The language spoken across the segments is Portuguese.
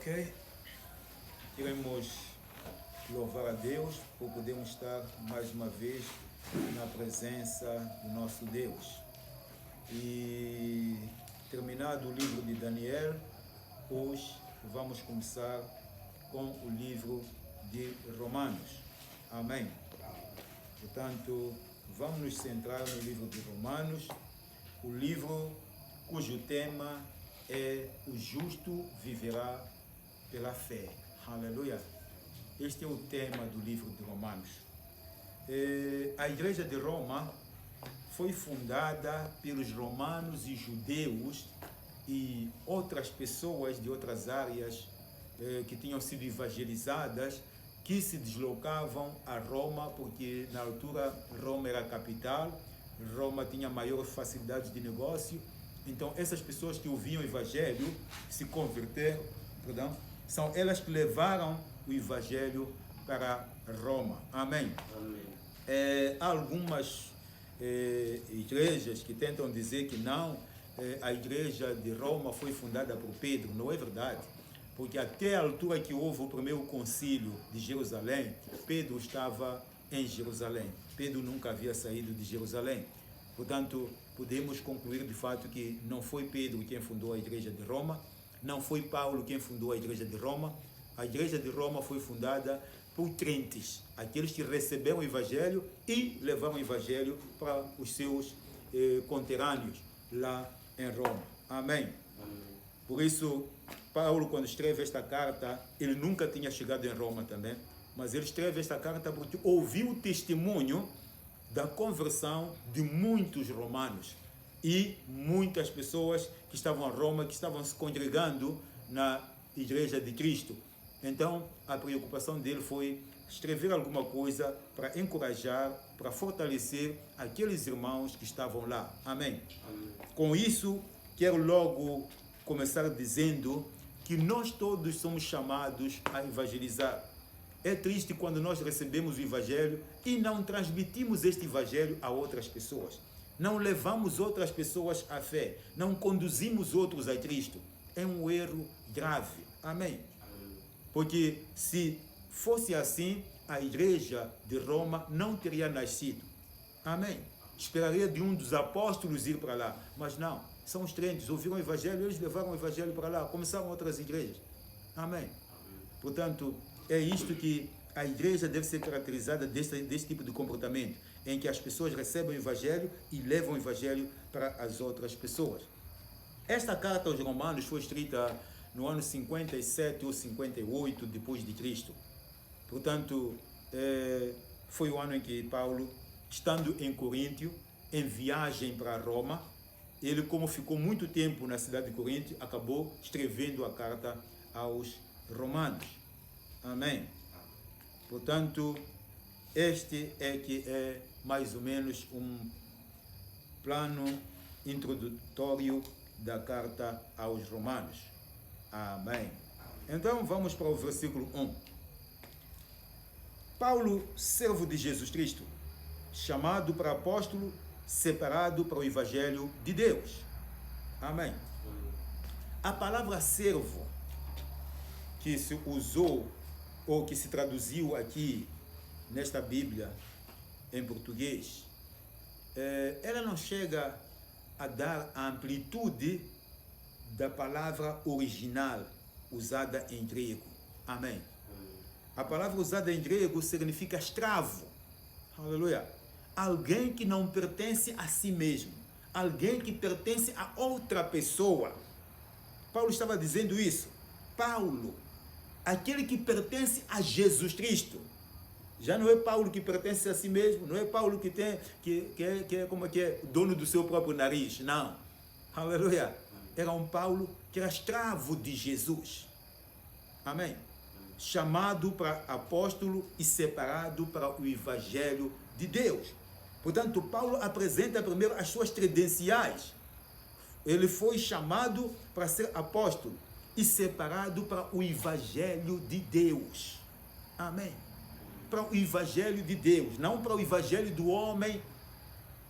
Ok, queremos louvar a Deus por podermos estar mais uma vez na presença do nosso Deus. E terminado o livro de Daniel, hoje vamos começar com o livro de Romanos. Amém. Portanto, vamos nos centrar no livro de Romanos, o livro cujo tema é o justo viverá pela fé. Aleluia. Este é o tema do livro de Romanos. A igreja de Roma foi fundada pelos romanos e judeus e outras pessoas de outras áreas que tinham sido evangelizadas, que se deslocavam a Roma, porque na altura Roma era a capital, Roma tinha maior facilidade de negócio. Então essas pessoas que ouviam o evangelho se converteram, são elas que levaram o evangelho para Roma. Amém. Amém. Há algumas igrejas que tentam dizer que não, a igreja de Roma foi fundada por Pedro. Não é verdade, porque até a altura que houve o primeiro concílio de Jerusalém, Pedro estava em Jerusalém. Pedro nunca havia saído de Jerusalém. Portanto, podemos concluir de fato que não foi Pedro quem fundou a igreja de Roma, não foi Paulo quem fundou a igreja de Roma. A igreja de Roma foi fundada por crentes, aqueles que receberam o evangelho e levaram o evangelho para os seus conterrâneos lá em Roma. Amém. Amém. Por isso, Paulo, quando escreve esta carta, ele nunca tinha chegado em Roma também, mas ele escreve esta carta porque ouviu o testemunho da conversão de muitos romanos e muitas pessoas que estavam em Roma, que estavam se congregando na igreja de Cristo. Então, a preocupação dele foi escrever alguma coisa para encorajar, para fortalecer aqueles irmãos que estavam lá. Amém. Amém. Com isso, quero logo começar dizendo que nós todos somos chamados a evangelizar. É triste quando nós recebemos o evangelho e não transmitimos este evangelho a outras pessoas. Não levamos outras pessoas à fé. Não conduzimos outros a Cristo. É um erro grave. Amém? Porque se fosse assim, a igreja de Roma não teria nascido. Amém? Esperaria de um dos apóstolos ir para lá. Mas não. São os crentes. Ouviram o evangelho, eles levaram o evangelho para lá. Começaram outras igrejas. Amém? Portanto, é isto que a igreja deve ser caracterizada desse tipo de comportamento, em que as pessoas recebem o evangelho e levam o evangelho para as outras pessoas. Esta carta aos Romanos foi escrita no ano 57 ou 58 depois de Cristo. Portanto, foi o ano em que Paulo, estando em Coríntio, em viagem para Roma, ele, como ficou muito tempo na cidade de Coríntio, acabou escrevendo a carta aos Romanos. Amém. Portanto, este é que é mais ou menos um plano introdutório da carta aos Romanos. Amém. Então, vamos para o versículo 1. Paulo, servo de Jesus Cristo, chamado para apóstolo, separado para o evangelho de Deus. Amém. A palavra servo, que se usou ou que se traduziu aqui nesta Bíblia em português, ela não chega a dar a amplitude da palavra original usada em grego. Amém. A palavra usada em grego significa escravo. Aleluia. Alguém que não pertence a si mesmo. Alguém que pertence a outra pessoa. Paulo estava dizendo isso. Paulo, aquele que pertence a Jesus Cristo. Já não é Paulo que pertence a si mesmo, não é Paulo que é dono do seu próprio nariz, não. Aleluia. Era um Paulo que era escravo de Jesus. Amém. Chamado para apóstolo e separado para o evangelho de Deus. Portanto, Paulo apresenta primeiro as suas credenciais. Ele foi chamado para ser apóstolo e separado para o evangelho de Deus. Amém. Para o evangelho de Deus, não para o evangelho do homem.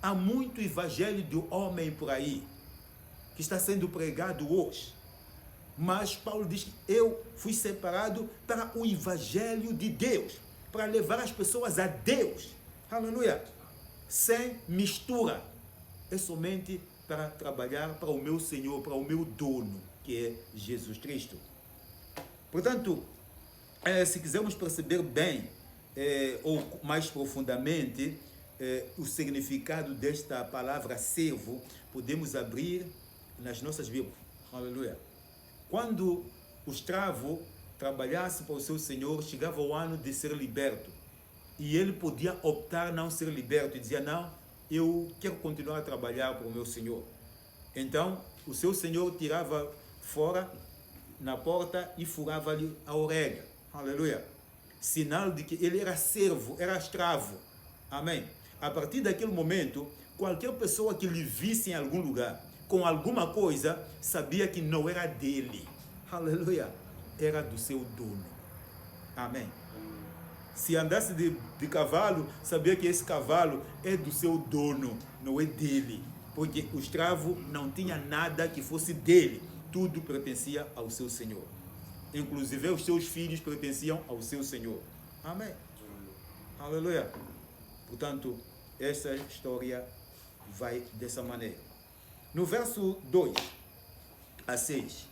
Há muito evangelho do homem por aí, que está sendo pregado hoje. Mas Paulo diz que eu fui separado para o evangelho de Deus, para levar as pessoas a Deus. Aleluia! Sem mistura. É somente para trabalhar para o meu Senhor, para o meu dono, que é Jesus Cristo. Portanto, se quisermos perceber bem, ou mais profundamente, o significado desta palavra servo, podemos abrir nas nossas Bíblias. Aleluia! Quando o escravo trabalhasse para o seu senhor, chegava o ano de ser liberto. E ele podia optar não ser liberto e dizia, não, eu quero continuar a trabalhar para o meu senhor. Então, o seu senhor tirava fora na porta e furava-lhe a orelha. Aleluia! Sinal de que ele era servo, era escravo. Amém? A partir daquele momento, qualquer pessoa que lhe visse em algum lugar, com alguma coisa, sabia que não era dele. Aleluia! Era do seu dono. Amém? Se andasse de cavalo, sabia que esse cavalo é do seu dono, não é dele. Porque o escravo não tinha nada que fosse dele. Tudo pertencia ao seu senhor. Inclusive os seus filhos pertenciam ao seu senhor. Amém? Aleluia! Portanto, essa história vai dessa maneira. No verso 2 a 6,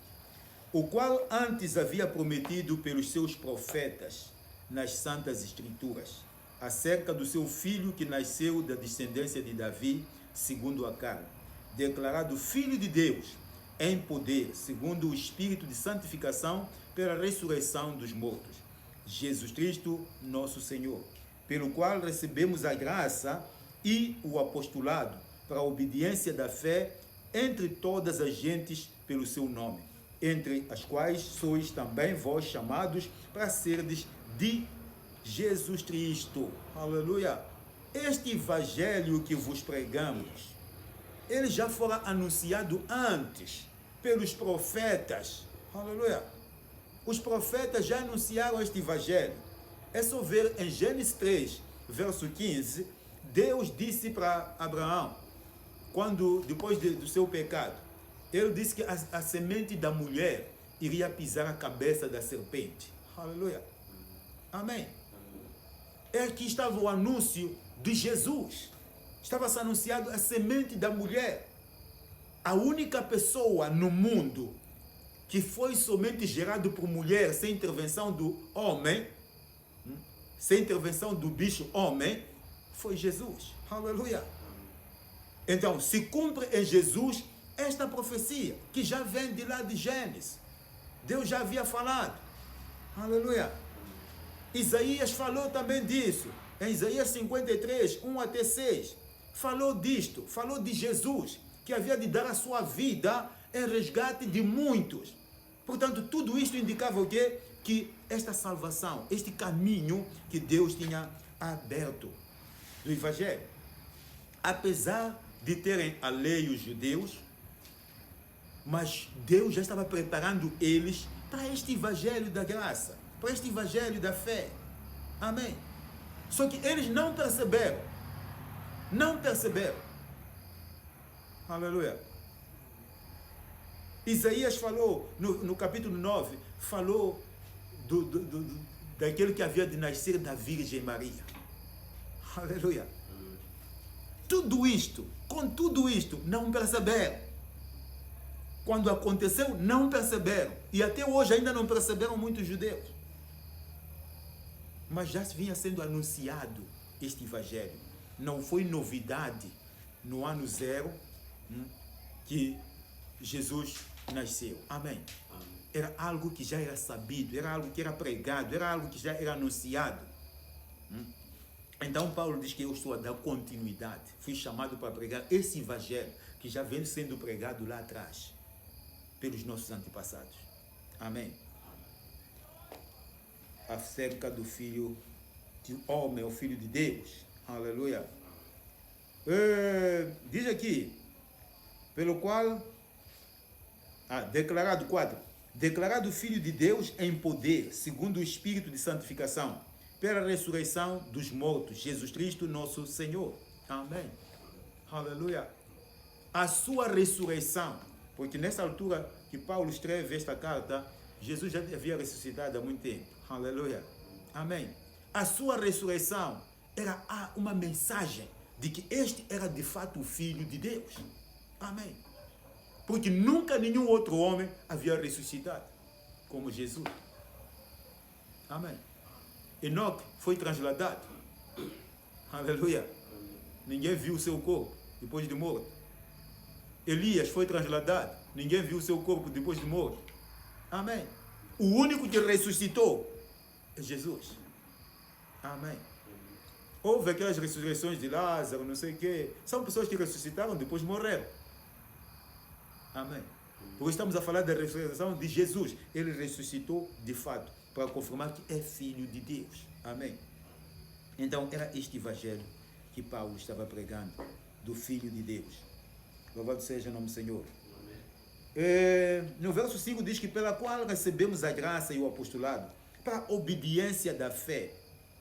o qual antes havia prometido pelos seus profetas nas santas escrituras, acerca do seu filho que nasceu da descendência de Davi, segundo a carne, declarado filho de Deus, em poder, segundo o Espírito de santificação, pela ressurreição dos mortos, Jesus Cristo, nosso Senhor, pelo qual recebemos a graça e o apostolado para a obediência da fé entre todas as gentes pelo seu nome, entre as quais sois também vós chamados para serdes de Jesus Cristo. Aleluia! Este evangelho que vos pregamos, ele já fora anunciado antes pelos profetas. Aleluia! Os profetas já anunciaram este evangelho. É só ver em Gênesis 3, verso 15, Deus disse para Abraão, quando, depois do seu pecado, ele disse que a semente da mulher iria pisar a cabeça da serpente. Aleluia! Amém! Aqui estava o anúncio de Jesus. Estava-se anunciado a semente da mulher. A única pessoa no mundo que foi somente gerado por mulher, sem intervenção do homem, sem intervenção do bicho homem, foi Jesus. Aleluia! Então, se cumpre em Jesus esta profecia, que já vem de lá de Gênesis. Deus já havia falado. Aleluia! Isaías falou também disso. Em Isaías 53, 1 até 6. Falou disto, falou de Jesus, que havia de dar a sua vida em resgate de muitos. Portanto, tudo isto indicava o quê? Que esta salvação, este caminho que Deus tinha aberto do Evangelho. Apesar de terem a lei os judeus, mas Deus já estava preparando eles para este Evangelho da graça, para este Evangelho da fé. Amém? Só que eles não perceberam. Não perceberam. Aleluia. Isaías falou, no capítulo 9, falou daquele que havia de nascer da Virgem Maria. Aleluia. Tudo isto, com tudo isto, não perceberam. Quando aconteceu, não perceberam. E até hoje ainda não perceberam muitos judeus. Mas já vinha sendo anunciado este Evangelho. Não foi novidade no ano 0 que Jesus nasceu. Amém. Era algo que já era sabido, era algo que era pregado, era algo que já era anunciado. Então Paulo diz que eu estou a dar continuidade. Fui chamado para pregar esse Evangelho que já vem sendo pregado lá atrás pelos nossos antepassados. Amém. Acerca do Filho de homem, o Filho de Deus. Aleluia. Diz aqui, pelo qual, declarado 4, declarado Filho de Deus em poder, segundo o Espírito de santificação, pela ressurreição dos mortos, Jesus Cristo, nosso Senhor. Amém. Aleluia. A sua ressurreição, porque nessa altura que Paulo escreve esta carta, Jesus já havia ressuscitado há muito tempo. Aleluia. Amém. A sua ressurreição era uma mensagem de que este era de fato o Filho de Deus. Amém. Porque nunca nenhum outro homem havia ressuscitado como Jesus. Amém. Enoque foi transladado. Aleluia. Ninguém viu o seu corpo depois de morto. Elias foi transladado. Ninguém viu o seu corpo depois de morto. Amém. O único que ressuscitou é Jesus. Amém. Houve aquelas ressurreições de Lázaro, não sei o quê. São pessoas que ressuscitaram depois morreram. Amém. Porque estamos a falar da ressurreição de Jesus. Ele ressuscitou de fato, para confirmar que é Filho de Deus. Amém. Então, era este evangelho que Paulo estava pregando, do Filho de Deus. Louvado seja o nome do Senhor. No verso 5 diz que pela qual recebemos a graça e o apostolado para a obediência da fé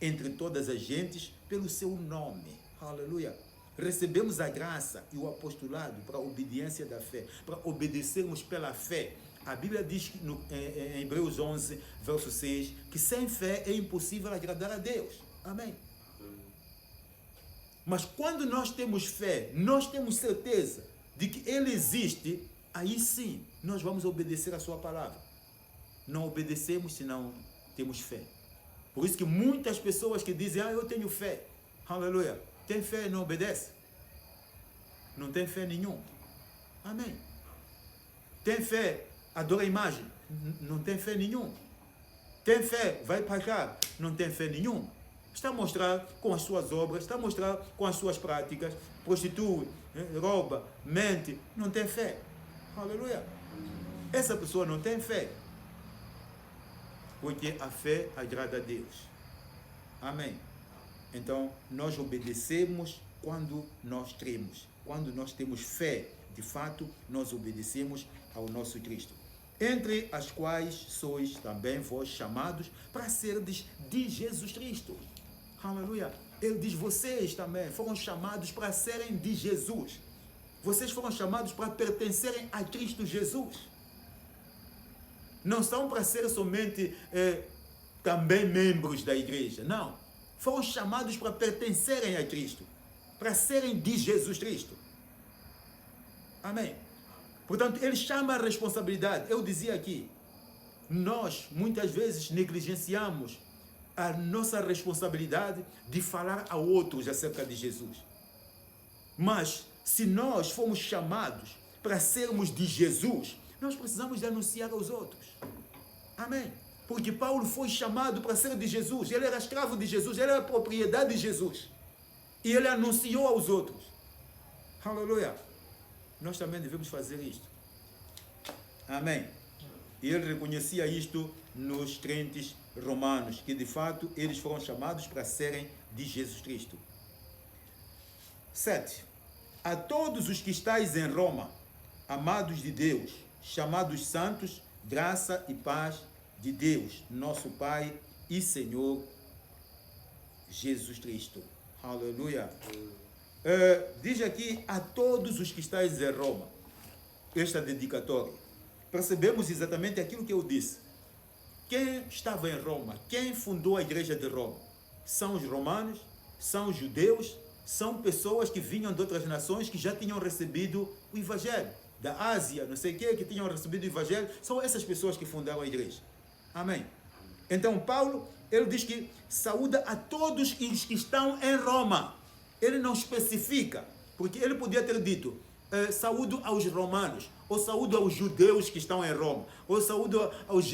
entre todas as gentes pelo seu nome. Aleluia. Recebemos a graça e o apostolado para a obediência da fé, para obedecermos pela fé. A Bíblia diz em Hebreus 11, verso 6, que sem fé é impossível agradar a Deus. Amém. Mas quando nós temos fé, nós temos certeza de que Ele existe, aí sim, nós vamos obedecer a sua palavra. Não obedecemos se não temos fé. Por isso que muitas pessoas que dizem, eu tenho fé, aleluia, tem fé e não obedece. Não tem fé nenhuma. Amém. Tem fé, adora a imagem, não tem fé nenhuma. Tem fé, vai para cá, não tem fé nenhuma. Está a mostrar com as suas obras, está a mostrar com as suas práticas, prostitui, rouba, mente, não tem fé. Aleluia. Essa pessoa não tem fé. Porque a fé agrada a Deus. Amém. Então, nós obedecemos quando nós cremos. Quando nós temos fé, de fato, nós obedecemos ao nosso Cristo. Entre as quais sois também vós chamados para serdes de Jesus Cristo. Aleluia. Ele diz, vocês também foram chamados para serem de Jesus. Vocês foram chamados para pertencerem a Cristo Jesus. Não são para ser somente também membros da igreja. Não. Foram chamados para pertencerem a Cristo. Para serem de Jesus Cristo. Amém. Portanto, ele chama a responsabilidade. Eu dizia aqui, nós muitas vezes negligenciamos a nossa responsabilidade de falar a outros acerca de Jesus. Mas, se nós fomos chamados para sermos de Jesus, nós precisamos de anunciar aos outros. Amém. Porque Paulo foi chamado para ser de Jesus. Ele era escravo de Jesus. Ele era propriedade de Jesus. E ele anunciou aos outros. Aleluia. Nós também devemos fazer isto. Amém. E ele reconhecia isto nos crentes romanos, que de fato eles foram chamados para serem de Jesus Cristo. 7. A todos os que estáis em Roma, amados de Deus, chamados santos, graça e paz de Deus, nosso Pai e Senhor Jesus Cristo. Aleluia. Diz aqui, a todos os que estáis em Roma, esta dedicatória. Percebemos exatamente aquilo que eu disse. Quem estava em Roma? Quem fundou a igreja de Roma? São os romanos, são os judeus, são pessoas que vinham de outras nações que já tinham recebido o evangelho. Da Ásia, não sei o que tinham recebido o evangelho. São essas pessoas que fundaram a igreja. Amém. Então Paulo, ele diz que saúda a todos os que estão em Roma. Ele não especifica, porque ele podia ter dito, saúdo aos romanos, ou saúdo aos judeus que estão em Roma, ou saúdo aos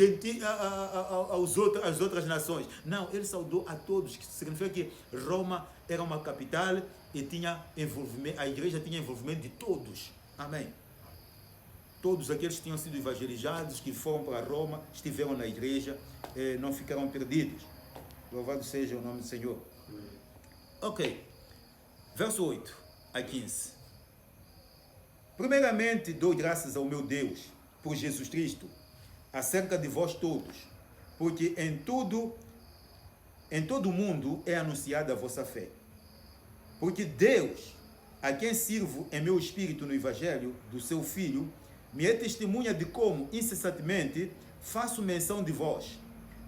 às outras nações. Não, ele saudou a todos, que significa que Roma era uma capital e tinha envolvimento, a igreja tinha envolvimento de todos. Amém. Todos aqueles que tinham sido evangelizados, que foram para Roma, estiveram na igreja, não ficaram perdidos. Louvado seja o nome do Senhor. Ok. Verso 8 a 15. Primeiramente, dou graças ao meu Deus, por Jesus Cristo, acerca de vós todos, porque em todo o mundo é anunciada a vossa fé. Porque Deus, a quem sirvo em meu espírito no Evangelho do seu Filho, me é testemunha de como, incessantemente, faço menção de vós,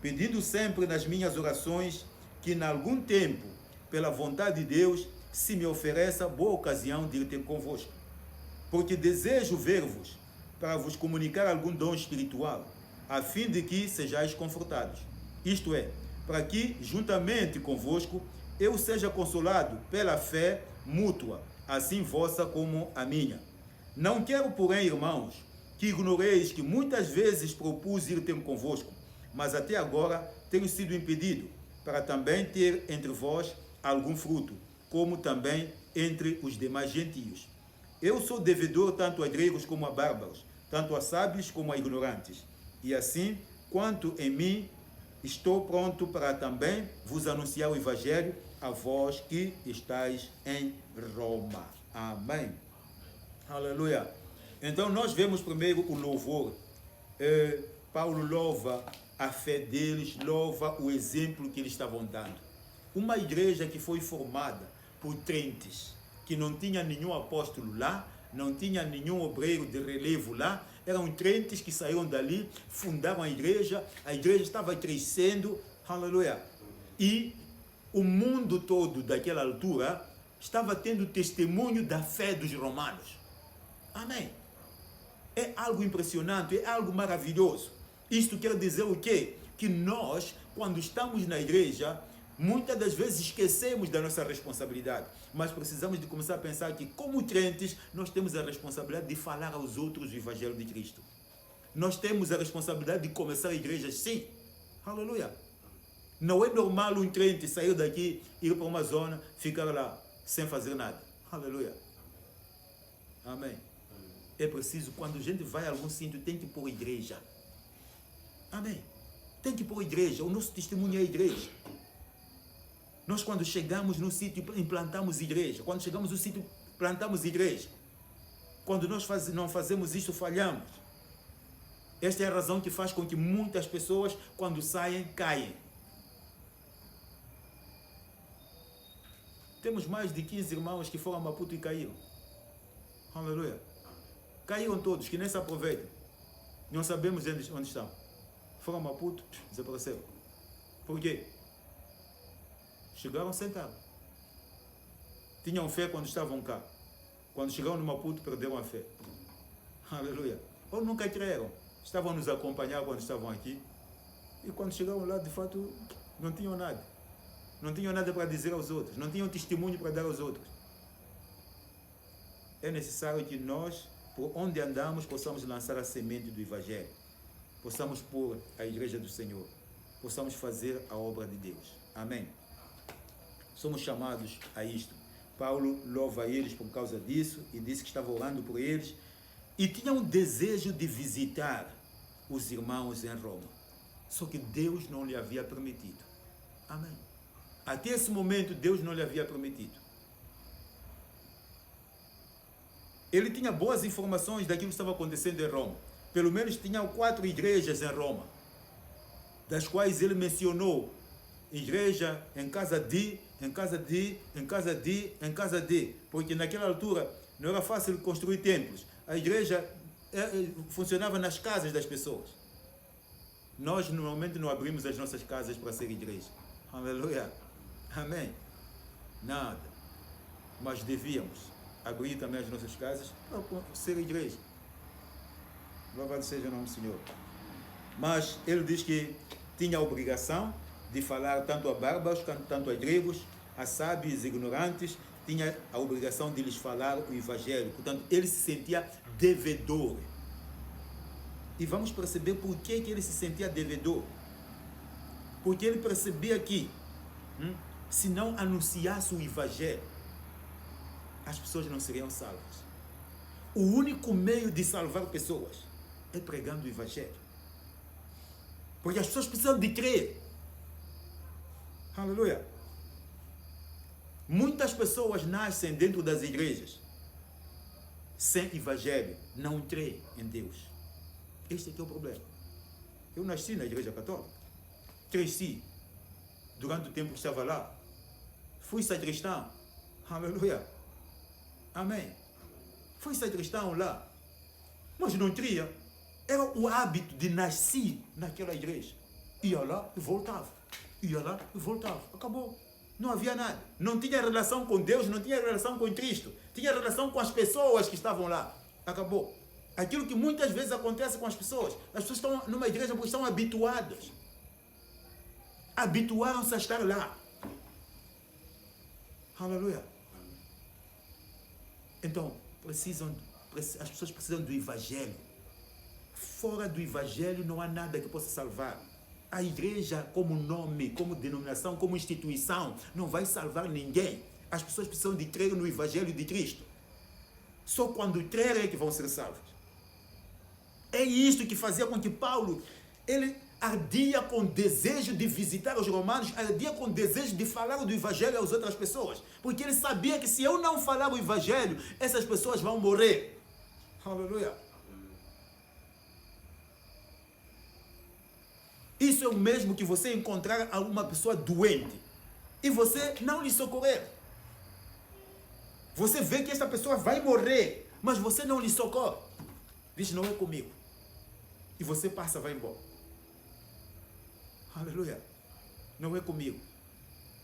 pedindo sempre nas minhas orações que, em algum tempo, pela vontade de Deus, se me ofereça boa ocasião de ir ter convosco. Porque desejo ver-vos, para vos comunicar algum dom espiritual, a fim de que sejais confortados. Isto é, para que, juntamente convosco, eu seja consolado pela fé mútua, assim vossa como a minha. Não quero, porém, irmãos, que ignoreis que muitas vezes propus ir ter convosco, mas até agora tenho sido impedido, para também ter entre vós algum fruto, como também entre os demais gentios. Eu sou devedor tanto a gregos como a bárbaros, tanto a sábios como a ignorantes. E assim, quanto em mim, estou pronto para também vos anunciar o Evangelho a vós que estáis em Roma. Amém. Aleluia. Então nós vemos primeiro o louvor. Paulo louva a fé deles, louva o exemplo que eles estavam dando. Uma igreja que foi formada por crentes, que não tinha nenhum apóstolo lá, não tinha nenhum obreiro de relevo lá, eram crentes que saíram dali, fundaram a igreja estava crescendo, aleluia. E o mundo todo daquela altura estava tendo testemunho da fé dos romanos. Amém. É algo impressionante, é algo maravilhoso. Isto quer dizer o quê? Que nós, quando estamos na igreja, muitas das vezes esquecemos da nossa responsabilidade, mas precisamos de começar a pensar que, como crentes, nós temos a responsabilidade de falar aos outros o Evangelho de Cristo. Nós temos a responsabilidade de começar igrejas, sim. Aleluia. Não é normal um crente sair daqui, ir para uma zona, ficar lá, sem fazer nada. Aleluia. Amém. É preciso, quando a gente vai a algum sítio, tem que pôr igreja. Amém. Tem que pôr igreja. O nosso testemunho é a igreja. Nós, quando chegamos no sítio, implantamos igreja. Quando chegamos no sítio, plantamos igreja. Quando nós não fazemos isso, falhamos. Esta é a razão que faz com que muitas pessoas, quando saem, caem. Temos mais de 15 irmãos que foram a Maputo e caíram. Aleluia. Caíram todos, que nem se aproveitam. Não sabemos onde estão. Foram a Maputo, desapareceram. Por quê? Chegaram sentados. Tinham fé quando estavam cá. Quando chegaram no Maputo, perderam a fé. Aleluia. Ou nunca creram. Estavam a nos acompanhar quando estavam aqui. E quando chegaram lá, de fato, não tinham nada. Não tinham nada para dizer aos outros. Não tinham testemunho para dar aos outros. É necessário que nós, por onde andamos, possamos lançar a semente do Evangelho. Possamos pôr a igreja do Senhor. Possamos fazer a obra de Deus. Amém. Somos chamados a isto. Paulo louva eles por causa disso e disse que estava orando por eles e tinha um desejo de visitar os irmãos em Roma. Só que Deus não lhe havia permitido. Amém. Até esse momento, Deus não lhe havia permitido. Ele tinha boas informações daquilo que estava acontecendo em Roma. Pelo menos tinha 4 igrejas em Roma, das quais ele mencionou igreja em casa de, em casa de, em casa de, em casa de, porque naquela altura não era fácil construir templos. A igreja funcionava nas casas das pessoas. Nós normalmente não abrimos as nossas casas para ser igreja. Aleluia. Amém. Nada. Mas devíamos abrir também as nossas casas para ser igreja. Louvado seja o nome do Senhor. Mas ele diz que tinha a obrigação de falar tanto a bárbaros, tanto a gregos, a sábios e ignorantes, tinha a obrigação de lhes falar o Evangelho. Portanto, ele se sentia devedor. E vamos perceber por que ele se sentia devedor. Porque ele percebia que, se não anunciasse o Evangelho, as pessoas não seriam salvas. O único meio de salvar pessoas é pregando o Evangelho. Porque as pessoas precisam de crer. Aleluia. Muitas pessoas nascem dentro das igrejas sem Evangelho, não creem em Deus. Este é que é o problema. Eu nasci na igreja católica, cresci durante o tempo que estava lá, fui sacristão. Aleluia. Amém. Fui sacristão lá. Mas não tinha. Era o hábito de nascer naquela igreja. Ia lá e voltava. Ia lá e voltava. Acabou. Não havia nada. Não tinha relação com Deus, não tinha relação com Cristo. Tinha relação com as pessoas que estavam lá. Acabou. Aquilo que muitas vezes acontece com as pessoas. As pessoas estão numa igreja porque estão habituadas. Habituaram-se a estar lá. Aleluia. Então, as pessoas precisam do Evangelho. Fora do Evangelho não há nada que possa salvar. A igreja como nome, como denominação, como instituição, não vai salvar ninguém. As pessoas precisam de crer no Evangelho de Cristo. Só quando crerem é que vão ser salvos. É isto que fazia com que Paulo, ele ardia com desejo de visitar os romanos, ardia com desejo de falar do Evangelho às outras pessoas. Porque ele sabia que se eu não falar o Evangelho, essas pessoas vão morrer. Aleluia. Isso é o mesmo que você encontrar alguma pessoa doente e você não lhe socorrer. Você vê que esta pessoa vai morrer, mas você não lhe socorre. Diz, não é comigo. E você passa, vai embora. Aleluia. Não é comigo.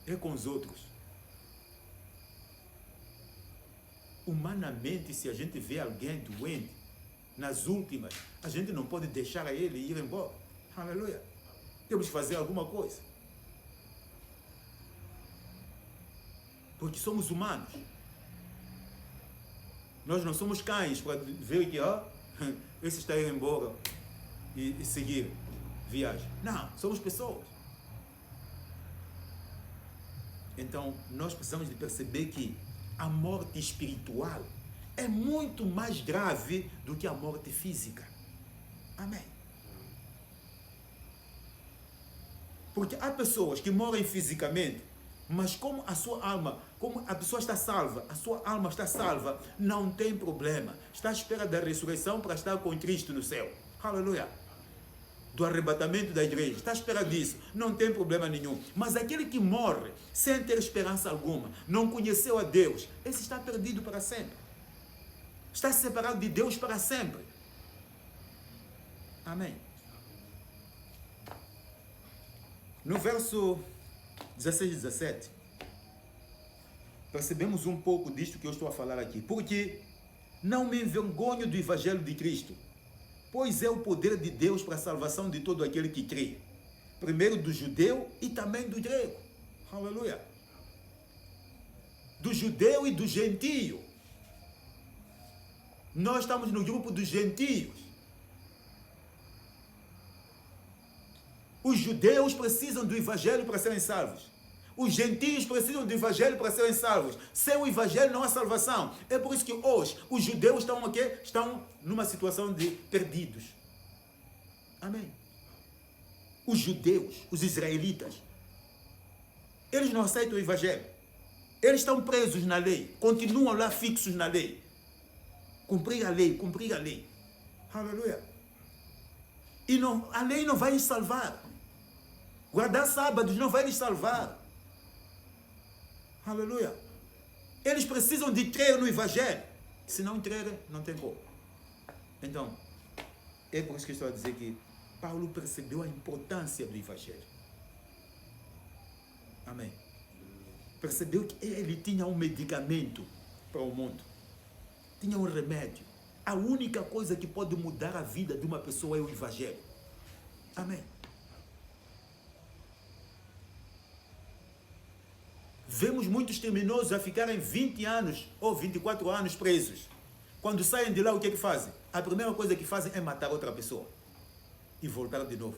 É com os outros. Humanamente, se a gente vê alguém doente, nas últimas, a gente não pode deixar ele ir embora. Aleluia. Temos que fazer alguma coisa. Porque somos humanos. Nós não somos cães para ver que esse está indo embora e seguir viagem. Não, somos pessoas. Então, nós precisamos de perceber que a morte espiritual é muito mais grave do que a morte física. Amém. Porque há pessoas que morrem fisicamente, mas como a sua alma, como a pessoa está salva, a sua alma está salva, não tem problema. Está à espera da ressurreição para estar com Cristo no céu. Aleluia. Do arrebatamento da igreja. Está à espera disso. Não tem problema nenhum. Mas aquele que morre sem ter esperança alguma, não conheceu a Deus, esse está perdido para sempre. Está separado de Deus para sempre. Amém. No verso 16 e 17, percebemos um pouco disto que eu estou a falar aqui. Porque não me envergonho do Evangelho de Cristo, pois é o poder de Deus para a salvação de todo aquele que crê. Primeiro do judeu e também do grego. Aleluia. Do judeu e do gentio. Nós estamos no grupo dos gentios. Os judeus precisam do Evangelho para serem salvos. Os gentios precisam do Evangelho para serem salvos. Sem o Evangelho não há salvação. É por isso que hoje os judeus estão aqui, estão numa situação de perdidos. Amém. Os judeus, os israelitas, eles não aceitam o Evangelho. Eles estão presos na lei. Continuam lá fixos na lei. Cumprir a lei, cumprir a lei. Aleluia. E não, a lei não vai lhes salvar. Guardar sábados não vai lhes salvar. Aleluia. Eles precisam de crer no Evangelho. Se não crerem, não tem como. Então, é por isso que eu estou a dizer que Paulo percebeu a importância do Evangelho. Amém. Percebeu que ele tinha um medicamento para o mundo. Tinha um remédio. A única coisa que pode mudar a vida de uma pessoa é o Evangelho. Amém. Vemos muitos criminosos a ficarem 20 anos ou 24 anos presos. Quando saem de lá, o que é que fazem? A primeira coisa que fazem é matar outra pessoa. E voltar de novo.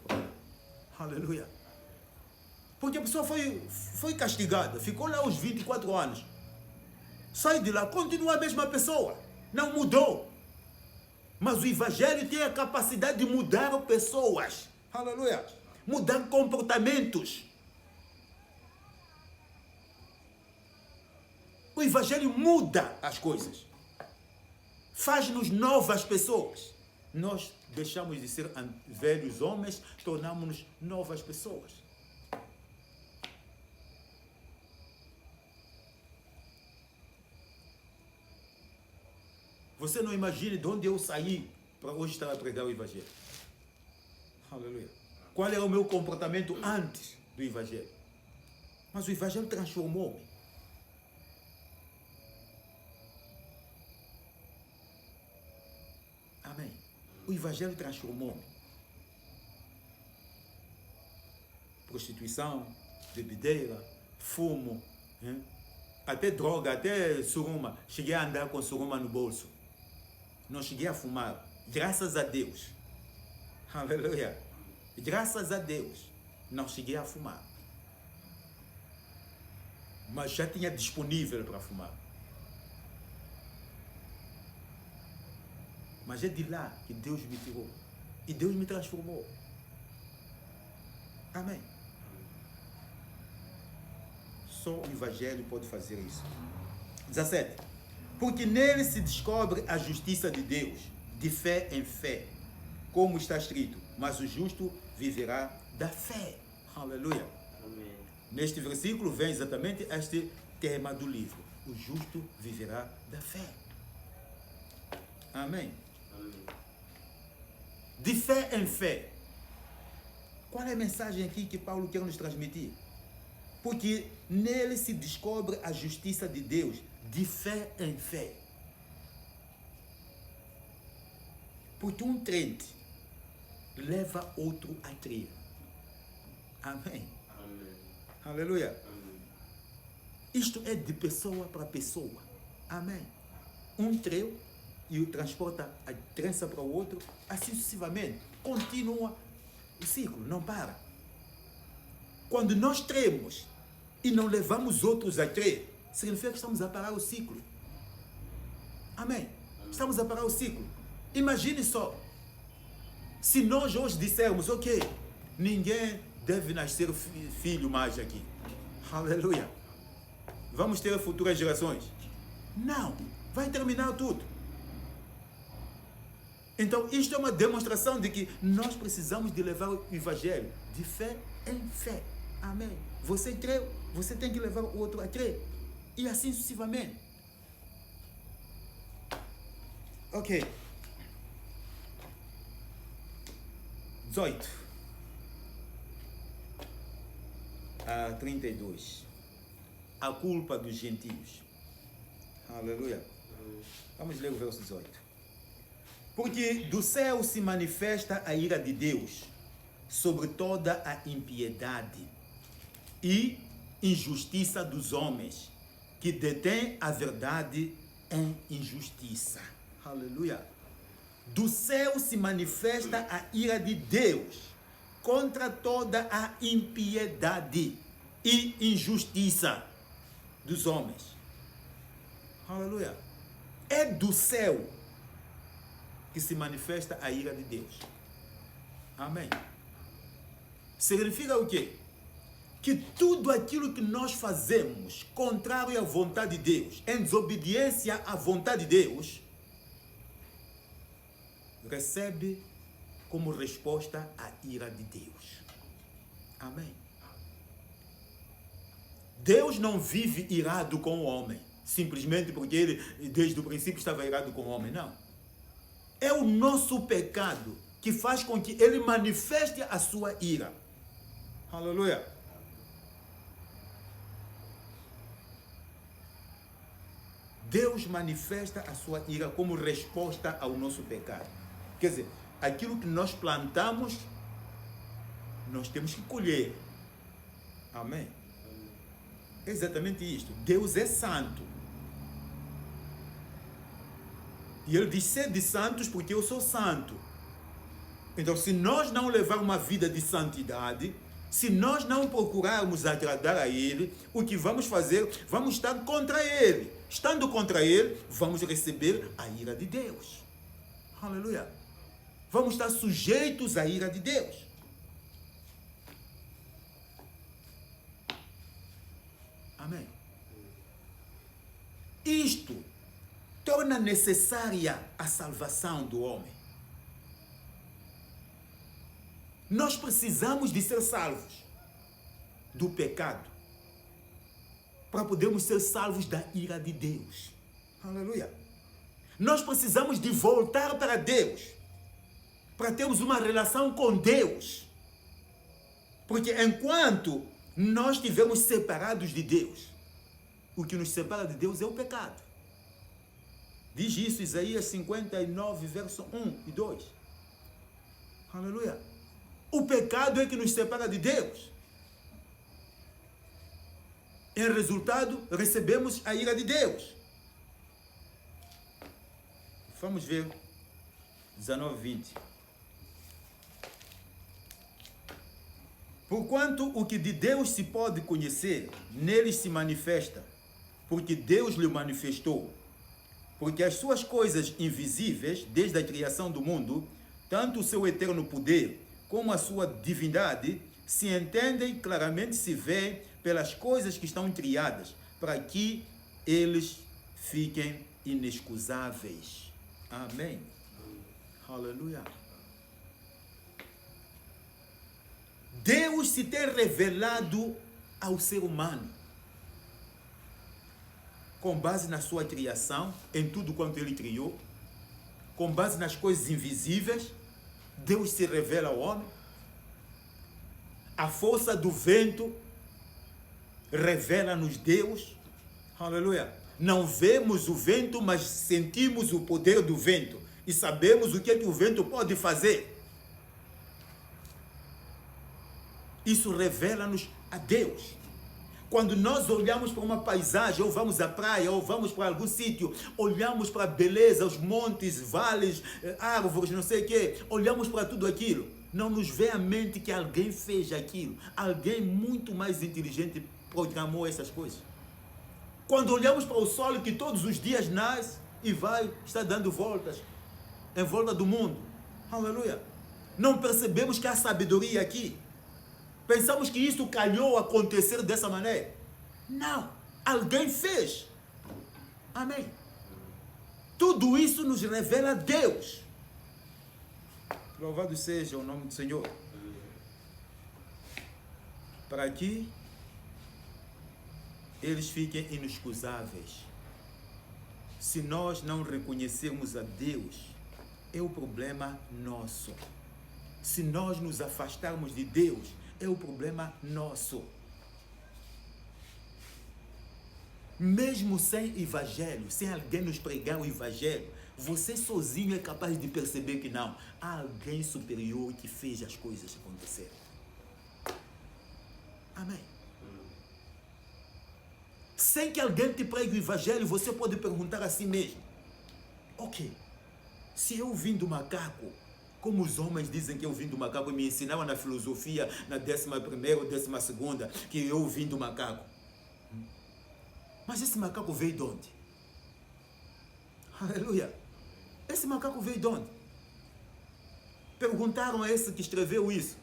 Aleluia. Porque a pessoa foi castigada, ficou lá os 24 anos. Sai de lá, continua a mesma pessoa. Não mudou. Mas o Evangelho tem a capacidade de mudar pessoas. Aleluia. Mudar comportamentos. O Evangelho muda as coisas. Faz-nos novas pessoas. Nós deixamos de ser velhos homens, tornamos-nos novas pessoas. Você não imagine de onde eu saí para hoje estar a pregar o Evangelho? Aleluia. Qual era o meu comportamento antes do Evangelho? Mas o Evangelho transformou-me. Amém. O Evangelho transformou-me. Prostituição, bebedeira, fumo, hein? Até droga, até suruma. Cheguei a andar com suruma no bolso. Não cheguei a fumar. Graças a Deus. Aleluia. Graças a Deus. Não cheguei a fumar. Mas já tinha disponível para fumar. Mas é de lá que Deus me tirou. E Deus me transformou. Amém. Só o Evangelho pode fazer isso. 17. Porque nele se descobre a justiça de Deus, de fé em fé. Como está escrito, mas o justo viverá da fé. Aleluia. Amém. Neste versículo vem exatamente este tema do livro. O justo viverá da fé. Amém. Amém. De fé em fé. Qual é a mensagem aqui que Paulo quer nos transmitir? Porque nele se descobre a justiça de Deus, de fé em fé. Porque um crente leva outro a crer. Amém. Amém. Aleluia. Amém. Isto é de pessoa para pessoa. Amém. Um creu e o transporta a crença para o outro, assim sucessivamente. Continua o ciclo, não para. Quando nós cremos e não levamos outros a crer, significa que estamos a parar o ciclo. Amém. Estamos a parar o ciclo. Imagine só, se nós hoje dissermos, ok, ninguém deve nascer filho mais aqui. Aleluia. Vamos ter futuras gerações. Não, vai terminar tudo. Então, isto é uma demonstração de que nós precisamos de levar o Evangelho de fé em fé. Amém. Você creu, você tem que levar o outro a crer. E assim sucessivamente. Ok. 18 a 32. A culpa dos gentios. Aleluia. Vamos ler o verso 18. Porque do céu se manifesta a ira de Deus sobre toda a impiedade e injustiça dos homens, que detêm a verdade em injustiça. Aleluia. Do céu se manifesta a ira de Deus contra toda a impiedade e injustiça dos homens. Aleluia. É do céu que se manifesta a ira de Deus. Amém. Significa o quê? Que tudo aquilo que nós fazemos contrário à vontade de Deus, em desobediência à vontade de Deus, recebe como resposta a ira de Deus. Amém. Deus não vive irado com o homem, simplesmente porque ele desde o princípio estava irado com o homem, não. É o nosso pecado que faz com que ele manifeste a sua ira. Aleluia. Deus manifesta a sua ira como resposta ao nosso pecado. Quer dizer, aquilo que nós plantamos, nós temos que colher. Amém? É exatamente isto. Deus é santo. E ele diz, sede santos porque eu sou santo. Então, se nós não levarmos uma vida de santidade, se nós não procurarmos agradar a ele, o que vamos fazer? Vamos estar contra ele. Estando contra ele, vamos receber a ira de Deus. Aleluia. Vamos estar sujeitos à ira de Deus. Amém. Isto torna necessária a salvação do homem. Nós precisamos de ser salvos do pecado para podermos ser salvos da ira de Deus. Aleluia. Nós precisamos de voltar para Deus para termos uma relação com Deus. Porque enquanto nós estivermos separados de Deus, o que nos separa de Deus é o pecado. Diz isso Isaías 59, verso 1 e 2. Aleluia. O pecado é que nos separa de Deus. Em resultado, recebemos a ira de Deus. Vamos ver 19, 20. Porquanto o que de Deus se pode conhecer, nele se manifesta, porque Deus lhe manifestou. Porque as suas coisas invisíveis, desde a criação do mundo, tanto o seu eterno poder como a sua divindade, se entendem claramente, se vê pelas coisas que estão criadas, para que eles fiquem inexcusáveis. Amém. Aleluia. Deus se tem revelado ao ser humano com base na sua criação, em tudo quanto ele criou, com base nas coisas invisíveis. Deus se revela ao homem. A força do vento revela-nos Deus. Aleluia. Não vemos o vento, mas sentimos o poder do vento e sabemos o que o vento pode fazer. Isso revela-nos a Deus. Quando nós olhamos para uma paisagem, ou vamos à praia, ou vamos para algum sítio, olhamos para a beleza, os montes, vales, árvores, não sei o quê, olhamos para tudo aquilo, não nos vem à mente que alguém fez aquilo. Alguém muito mais inteligente programou essas coisas. Quando olhamos para o sol que todos os dias nasce e vai, está dando voltas em volta do mundo. Aleluia. Não percebemos que há sabedoria aqui. Pensamos que isso calhou acontecer dessa maneira. Não. Alguém fez. Amém. Tudo isso nos revela Deus. Louvado seja o nome do Senhor. Para que eles fiquem inexcusáveis. Se nós não reconhecermos a Deus, é o problema nosso. Se nós nos afastarmos de Deus, é o problema nosso. Mesmo sem evangelho, sem alguém nos pregar o evangelho, você sozinho é capaz de perceber que não. Há alguém superior que fez as coisas acontecerem. Amém. Sem que alguém te pregue o evangelho, você pode perguntar a si mesmo: ok, se eu vim do macaco, como os homens dizem que eu vim do macaco e me ensinavam na filosofia, na 11ª ou 12ª, que eu vim do macaco. Mas esse macaco veio de onde? Aleluia. Esse macaco veio de onde? Perguntaram a esse que escreveu isso: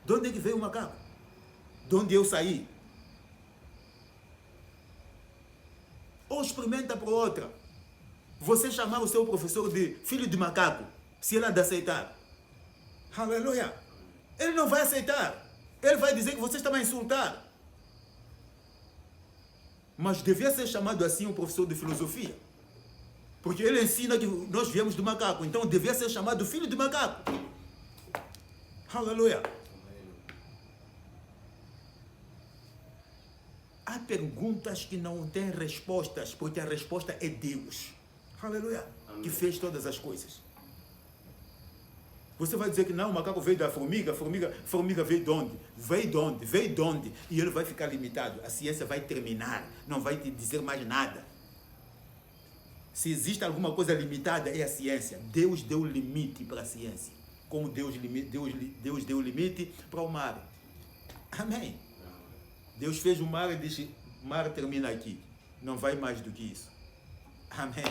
de onde é que veio o macaco? De onde eu saí? Ou experimenta para outra. Você chamar o seu professor de filho de macaco, se ele há de aceitar. Aleluia. Ele não vai aceitar. Ele vai dizer que você está a insultar. Mas devia ser chamado assim um professor de filosofia. Porque ele ensina que nós viemos do macaco. Então devia ser chamado filho de macaco. Aleluia. Há perguntas que não têm respostas, porque a resposta é Deus. Aleluia. Que fez todas as coisas. Você vai dizer que não, o macaco veio da formiga, formiga veio de onde? Veio de onde? Veio de onde? E ele vai ficar limitado. A ciência vai terminar, não vai te dizer mais nada. Se existe alguma coisa limitada, é a ciência. Deus deu limite para a ciência. Como Deus deu limite para o mar. Amém. Deus fez o mar e disse: o mar termina aqui. Não vai mais do que isso. Amém.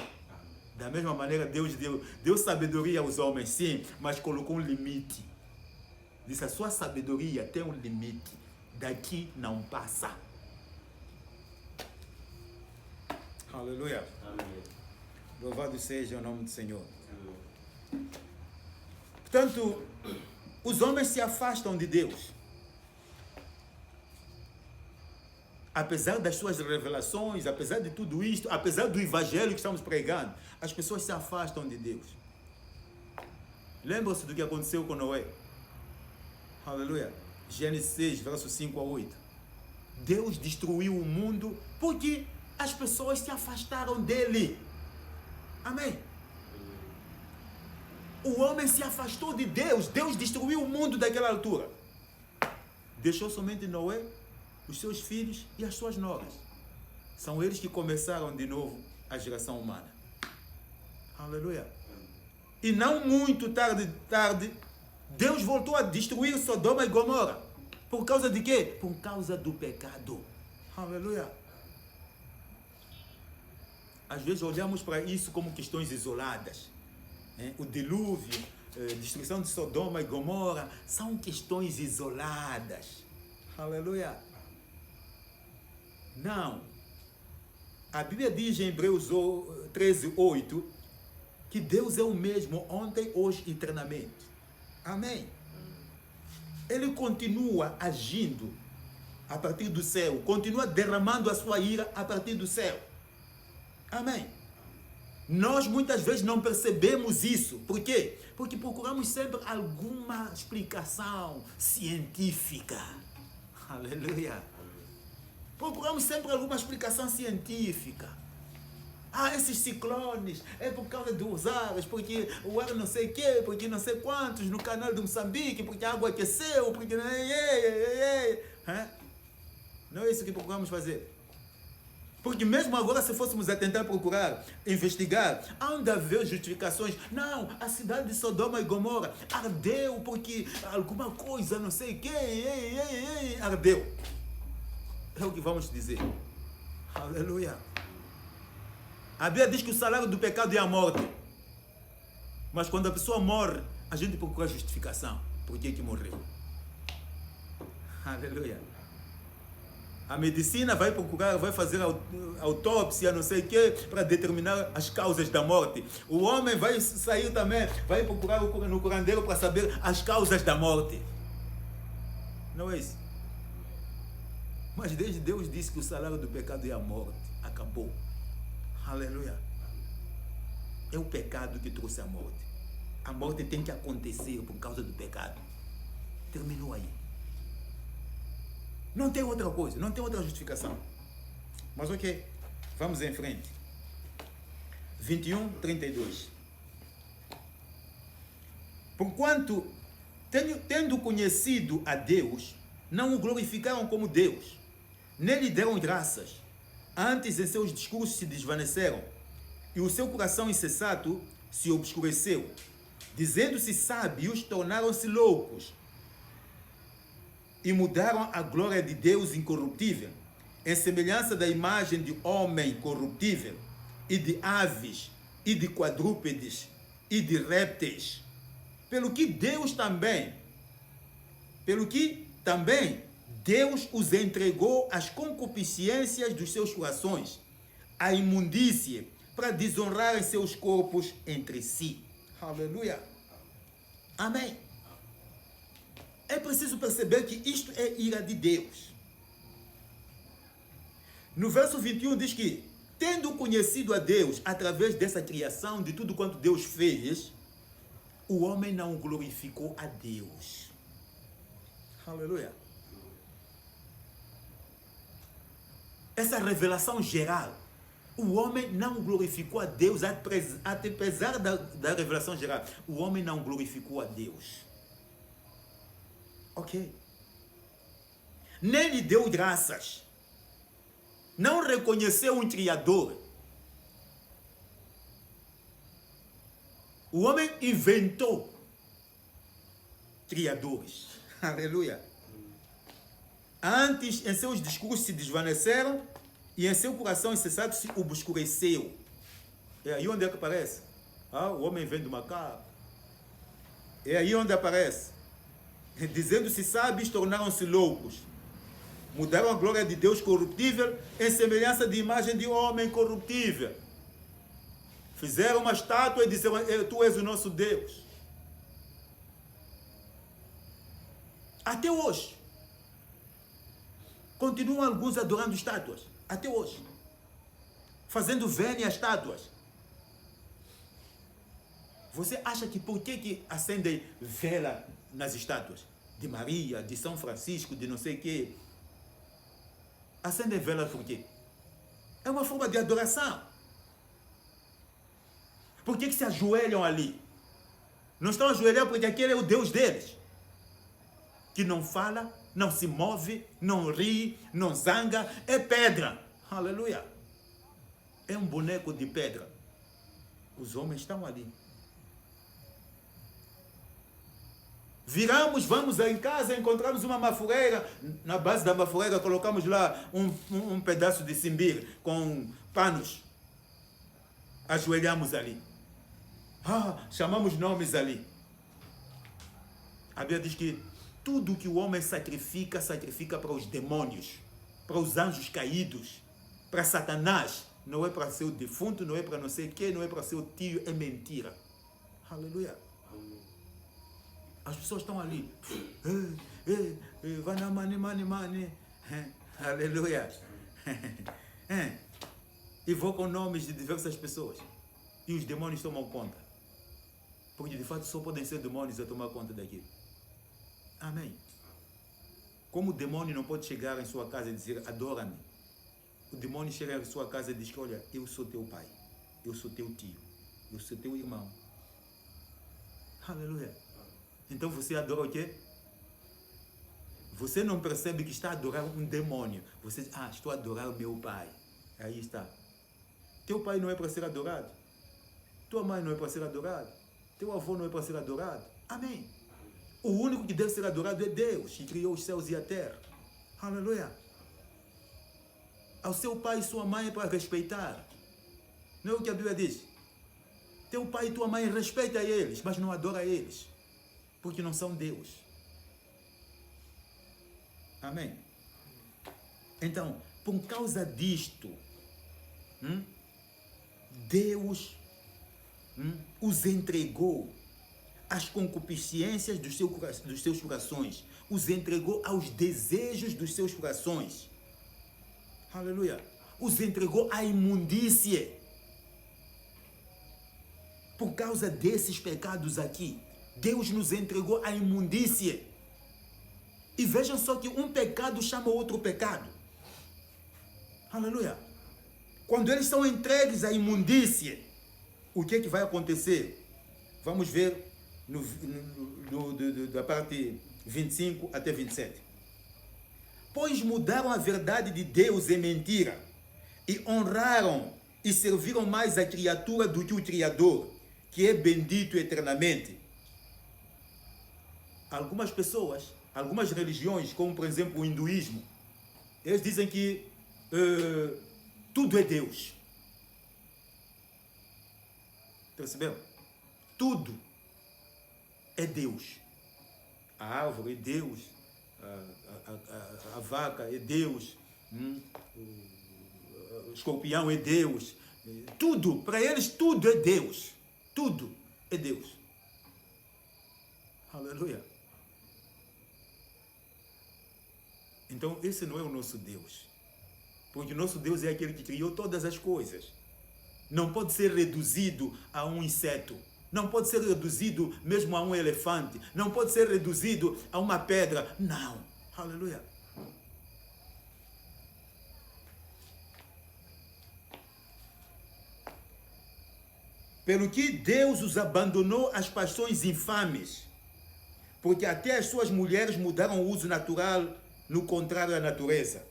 Da mesma maneira, Deus deu sabedoria aos homens, sim, mas colocou um limite. Disse: a sua sabedoria tem um limite. Daqui não passa. Aleluia. Amém. Louvado seja o nome do Senhor. Amém. Portanto, os homens se afastam de Deus. Apesar das suas revelações, apesar de tudo isto, apesar do evangelho que estamos pregando, as pessoas se afastam de Deus. Lembra-se do que aconteceu com Noé? Aleluia. Gênesis 6, verso 5 a 8. Deus destruiu o mundo porque as pessoas se afastaram dele. Amém. O homem se afastou de Deus. Deus destruiu o mundo daquela altura. Deixou somente Noé, os seus filhos e as suas noras. São eles que começaram de novo a geração humana. Aleluia. E não muito tarde, Deus voltou a destruir Sodoma e Gomorra. Por causa de quê? Por causa do pecado. Aleluia. Às vezes olhamos para isso como questões isoladas. O dilúvio, destruição de Sodoma e Gomorra, são questões isoladas. Aleluia. Não. A Bíblia diz em Hebreus 13, 8, que Deus é o mesmo ontem, hoje e eternamente. Amém. Ele continua agindo a partir do céu, continua derramando a sua ira a partir do céu. Amém. Nós muitas vezes não percebemos isso. Por quê? Porque procuramos sempre alguma explicação científica. Aleluia. Procuramos sempre alguma explicação científica. Esses ciclones é por causa dos ares, porque o ar não sei o quê, porque não sei quantos no canal de Moçambique, porque a água aqueceu, porque... Não é isso que procuramos fazer. Porque mesmo agora, se fôssemos a tentar procurar, investigar, há de haver justificações. Não, a cidade de Sodoma e Gomorra ardeu porque alguma coisa, não sei o quê, ardeu. É o que vamos dizer. Aleluia. A Bíblia diz que o salário do pecado é a morte. Mas quando a pessoa morre, a gente procura justificação. Por que morreu? Aleluia. A medicina vai procurar, vai fazer autópsia, não sei o quê, para determinar as causas da morte. O homem vai sair também, vai procurar no curandeiro para saber as causas da morte. Não é isso? Mas desde Deus disse que o salário do pecado é a morte. Acabou. Aleluia. É o pecado que trouxe a morte. A morte tem que acontecer por causa do pecado. Terminou aí. Não tem outra coisa, não tem outra justificação. Mas ok, vamos em frente. 21, 32. Porquanto, tendo conhecido a Deus, não o glorificaram como Deus, nem lhe deram graças. Antes em seus discursos se desvaneceram, e o seu coração insensato se obscureceu. Dizendo-se sábios, tornaram-se loucos, e mudaram a glória de Deus incorruptível, em semelhança da imagem de homem corruptível, e de aves, e de quadrúpedes, e de répteis. Pelo que também Deus os entregou às concupiscências dos seus corações, à imundície, para desonrarem seus corpos entre si. Aleluia. Amém. É preciso perceber que isto é ira de Deus. No verso 21 diz que, tendo conhecido a Deus através dessa criação, de tudo quanto Deus fez, o homem não glorificou a Deus. Aleluia. Essa revelação geral, o homem não glorificou a Deus, apesar da revelação geral, o homem não glorificou a Deus. Ok. Nem lhe deu graças. Não reconheceu um Criador. O homem inventou criadores. Aleluia. Antes, em seus discursos se desvaneceram e em seu coração insensato se obscureceu. É aí onde é que aparece? O homem vem do macaco. É aí onde aparece. Dizendo-se sábios, tornaram-se loucos. Mudaram a glória de Deus corruptível em semelhança de imagem de homem corruptível. Fizeram uma estátua e disseram, tu és o nosso Deus. Até hoje. Continuam alguns adorando estátuas. Até hoje. Fazendo vénia a estátuas. Você acha que por que acendem vela nas estátuas? De Maria, de São Francisco, de não sei o quê. Acendem vela por quê? É uma forma de adoração. Por que se ajoelham ali? Não estão ajoelhando porque aquele é o Deus deles. Que não fala, não se move, não ri, não zanga. É pedra. Aleluia. É um boneco de pedra. Os homens estão ali. Viramos, vamos em casa, encontramos uma mafureira. Na base da mafureira colocamos lá um pedaço de cimbir com panos. Ajoelhamos ali. Chamamos nomes ali. A Bíblia diz que tudo que o homem sacrifica, sacrifica para os demônios, para os anjos caídos, para Satanás. Não é para ser o defunto, não é para não sei o quê, não é para ser o tio, é mentira. Aleluia. As pessoas estão ali. Vai na mani. Aleluia. E vou com nomes de diversas pessoas. E os demônios tomam conta. Porque de fato só podem ser demônios a tomar conta daquilo. Amém. Como o demônio não pode chegar em sua casa e dizer, adora-me. O demônio chega em sua casa e diz, olha, eu sou teu pai. Eu sou teu tio. Eu sou teu irmão. Aleluia. Então você adora o quê? Você não percebe que está a adorar um demônio. Você diz, estou a adorar o meu pai. Aí está. Teu pai não é para ser adorado. Tua mãe não é para ser adorada. Teu avô não é para ser adorado. Amém. O único que deve ser adorado é Deus, que criou os céus e a terra. Aleluia. Ao seu pai e sua mãe é para respeitar. Não é o que a Bíblia diz? Teu pai e tua mãe respeita eles, mas não adora eles. Porque não são Deus. Amém. Então, por causa disto, Deus os entregou às concupiscências dos seus corações. Os entregou aos desejos dos seus corações. Aleluia. Os entregou à imundícia. Por causa desses pecados aqui, Deus nos entregou à imundícia. E vejam só que um pecado chama outro pecado. Aleluia. Quando eles são entregues à imundícia, o que vai acontecer? Vamos ver da parte 25 até 27. Pois mudaram a verdade de Deus em mentira, e honraram e serviram mais a criatura do que o Criador, que é bendito eternamente. Algumas pessoas, algumas religiões, como por exemplo o hinduísmo, eles dizem que tudo é Deus. Percebeu? Tudo é Deus. A árvore é Deus, a vaca é Deus, o escorpião é Deus. Tudo, para eles tudo é Deus. Tudo é Deus. Aleluia. Então esse não é o nosso Deus. Porque o nosso Deus é aquele que criou todas as coisas. Não pode ser reduzido a um inseto. Não pode ser reduzido mesmo a um elefante. Não pode ser reduzido a uma pedra. Não. Aleluia. Pelo que Deus os abandonou às paixões infames, porque até as suas mulheres mudaram o uso natural no contrário à natureza.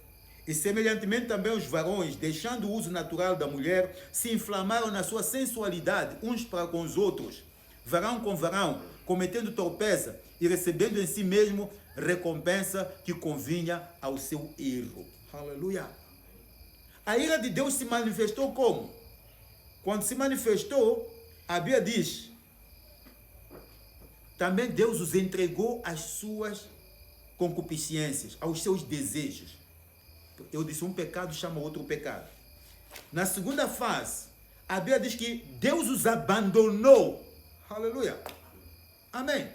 E semelhantemente também os varões, deixando o uso natural da mulher, se inflamaram na sua sensualidade uns para com os outros, varão com varão, cometendo torpeza e recebendo em si mesmo recompensa que convinha ao seu erro. Aleluia. A ira de Deus se manifestou como? Quando se manifestou, a Bíblia diz, também Deus os entregou às suas concupiscências, aos seus desejos. Eu disse, um pecado chama outro pecado. Na segunda fase, a Bíblia diz que Deus os abandonou. Aleluia. Amém.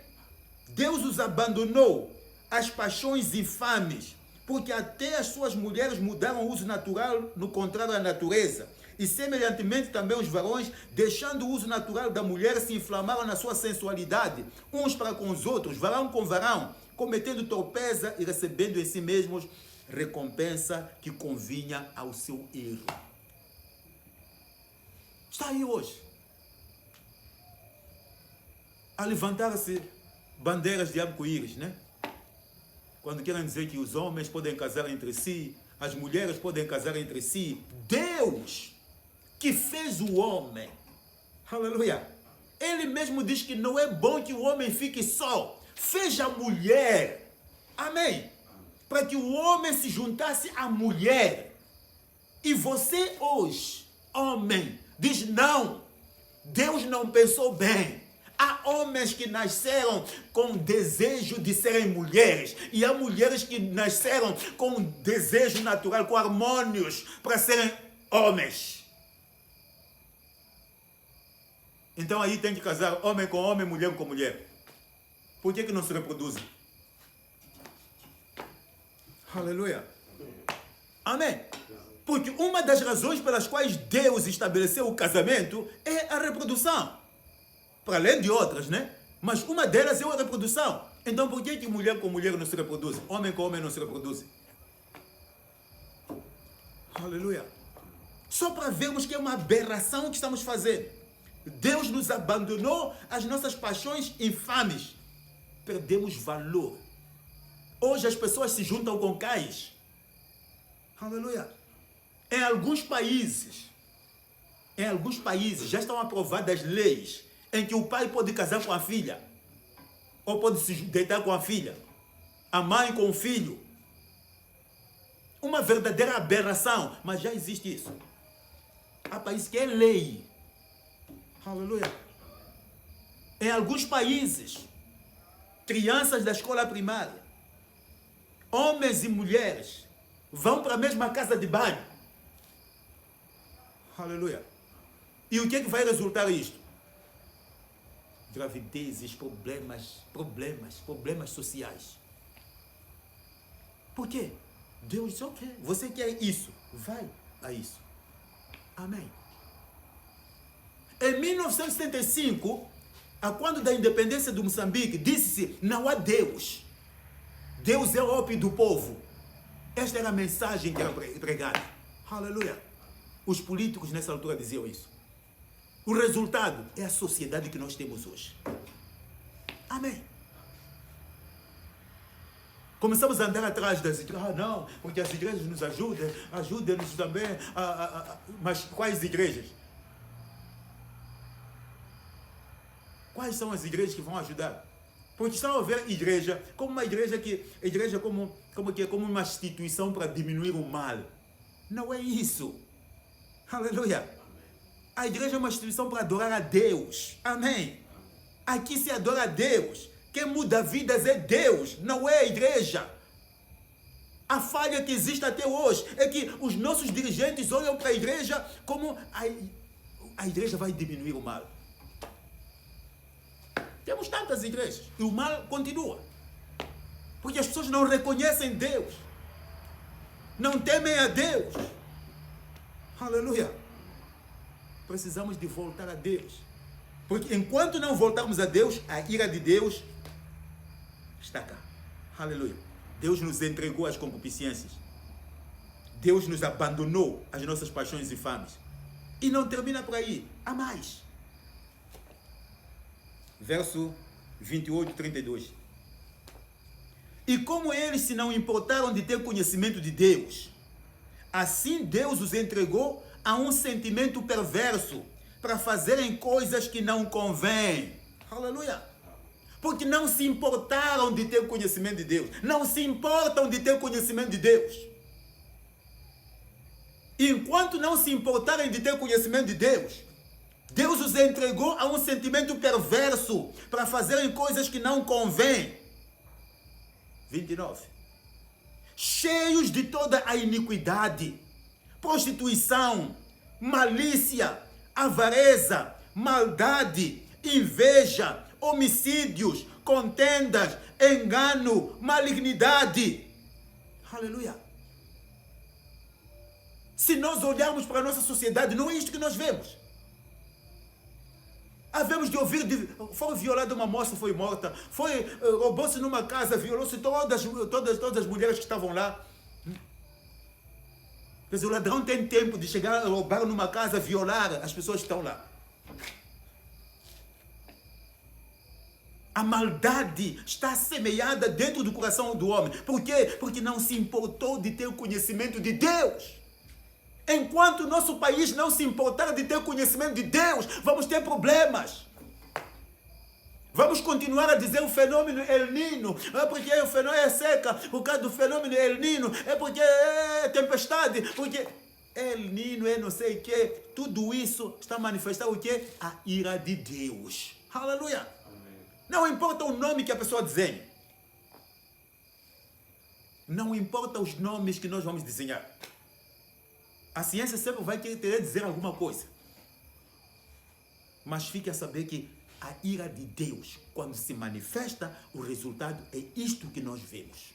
Deus os abandonou às paixões infames, porque até as suas mulheres mudaram o uso natural no contrário à natureza, E semelhantemente também os varões, deixando o uso natural da mulher, se inflamaram na sua sensualidade, uns para com os outros, varão com varão, cometendo torpeza e recebendo em si mesmos recompensa que convinha ao seu erro. Está aí hoje a levantar-se bandeiras de arco-íris, né? Quando querem dizer que os homens podem casar entre si, as mulheres podem casar entre si. Deus, que fez o homem, aleluia, Ele mesmo diz que não é bom que o homem fique só. Fez a mulher, amém, para que o homem se juntasse à mulher. E você hoje, homem, diz não, Deus não pensou bem. Há homens que nasceram com desejo de serem mulheres. E há mulheres que nasceram com desejo natural, com hormônios para serem homens. Então aí tem que casar homem com homem, mulher com mulher. Por que não se reproduzem? Aleluia. Amém. Porque uma das razões pelas quais Deus estabeleceu o casamento é a reprodução. Para além de outras, né? Mas uma delas é a reprodução. Então por que mulher com mulher não se reproduz? Homem com homem não se reproduz? Aleluia. Só para vermos que é uma aberração que estamos fazendo. Deus nos abandonou as nossas paixões infames. Perdemos valor. Hoje as pessoas se juntam com cães. Aleluia. Em alguns países já estão aprovadas leis em que o pai pode casar com a filha, ou pode se deitar com a filha, a mãe com o filho. Uma verdadeira aberração, mas já existe isso. Há países que é lei. Aleluia. Em alguns países, crianças da escola primária, homens e mulheres, vão para a mesma casa de banho. Aleluia. E o que é que vai resultar isto? Gravidezes, problemas sociais. Por quê? Deus diz, ok, você quer isso, vai a isso. Amém. Em 1975, a quando da independência do Moçambique, disse-se, não há Deus. Deus é o ópio do povo. Esta era a mensagem que era pregada. Aleluia. Os políticos nessa altura diziam isso. O resultado é a sociedade que nós temos hoje. Amém. Começamos a andar atrás das igrejas. Ah, não, porque as igrejas nos ajudam-nos também. Mas quais igrejas? Quais são as igrejas que vão ajudar? Porque estão a ver igreja como uma igreja como uma instituição para diminuir o mal. Não é isso. Aleluia. A igreja é uma instituição para adorar a Deus. Amém. Aqui se adora a Deus. Quem muda vidas é Deus, não é a igreja. A falha que existe até hoje é que os nossos dirigentes olham para a igreja como a igreja vai diminuir o mal. Temos tantas igrejas e o mal continua. Porque as pessoas não reconhecem Deus. Não temem a Deus. Aleluia. Precisamos de voltar a Deus. Porque enquanto não voltarmos a Deus, a ira de Deus está cá. Aleluia. Deus nos entregou às concupiscências. Deus nos abandonou às nossas paixões infames. E não termina por aí. Há mais. Verso 28, 32. E como eles se não importaram de ter conhecimento de Deus, assim Deus os entregou a um sentimento perverso para fazerem coisas que não convêm. Aleluia. Porque não se importaram de ter conhecimento de Deus. Não se importam de ter conhecimento de Deus. Enquanto não se importarem de ter conhecimento de Deus, Deus os entregou a um sentimento perverso para fazerem coisas que não convêm. 29. Cheios de toda a iniquidade, prostituição, malícia, avareza, maldade, inveja, homicídios, contendas, engano, malignidade. Aleluia. Se nós olharmos para a nossa sociedade, não é isto que nós vemos. Havemos de ouvir, foi violada uma moça, foi morta, roubou-se numa casa, violou-se todas as mulheres que estavam lá. Quer dizer, o ladrão tem tempo de chegar a roubar numa casa, violar as pessoas que estão lá. A maldade está semeada dentro do coração do homem. Por quê? Porque não se importou de ter o conhecimento de Deus. Enquanto o nosso país não se importar de ter o conhecimento de Deus, vamos ter problemas. Vamos continuar a dizer o fenômeno El Nino, é porque o fenômeno é seca, por causa do fenômeno El Nino, é porque é tempestade, porque El Nino é não sei o quê. Tudo isso está manifestando o quê? A ira de Deus. Aleluia. Não importa o nome que a pessoa desenhe. Não importa os nomes que nós vamos desenhar. A ciência sempre vai querer dizer alguma coisa. Mas fique a saber que a ira de Deus, quando se manifesta, o resultado é isto que nós vemos.